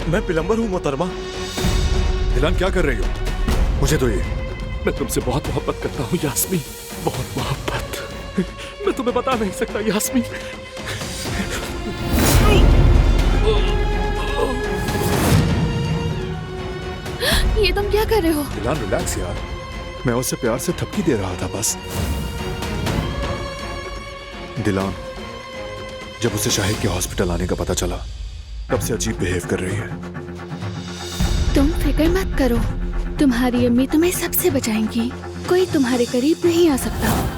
मैं प्लम्बर हूँ मोहतरमा। दिलान क्या कर रही हो? मुझे तो ये। मैं तुमसे बहुत मोहब्बत करता हूँ यास्मीन, बहुत मोहब्बत। मैं तुम्हें बता नहीं सकता यास्मीन। ये तुम क्या कर रहे हो? दिलान रिलैक्स यार, मैं उसे प्यार से थपकी दे रहा था बस। दिलान, जब उसे शाहिद के हॉस्पिटल आने का पता चला तब से अजीब बिहेव कर रही है। तुम फिक्र मत करो, तुम्हारी अम्मी तुम्हें सबसे बचाएंगी। कोई तुम्हारे करीब नहीं आ सकता।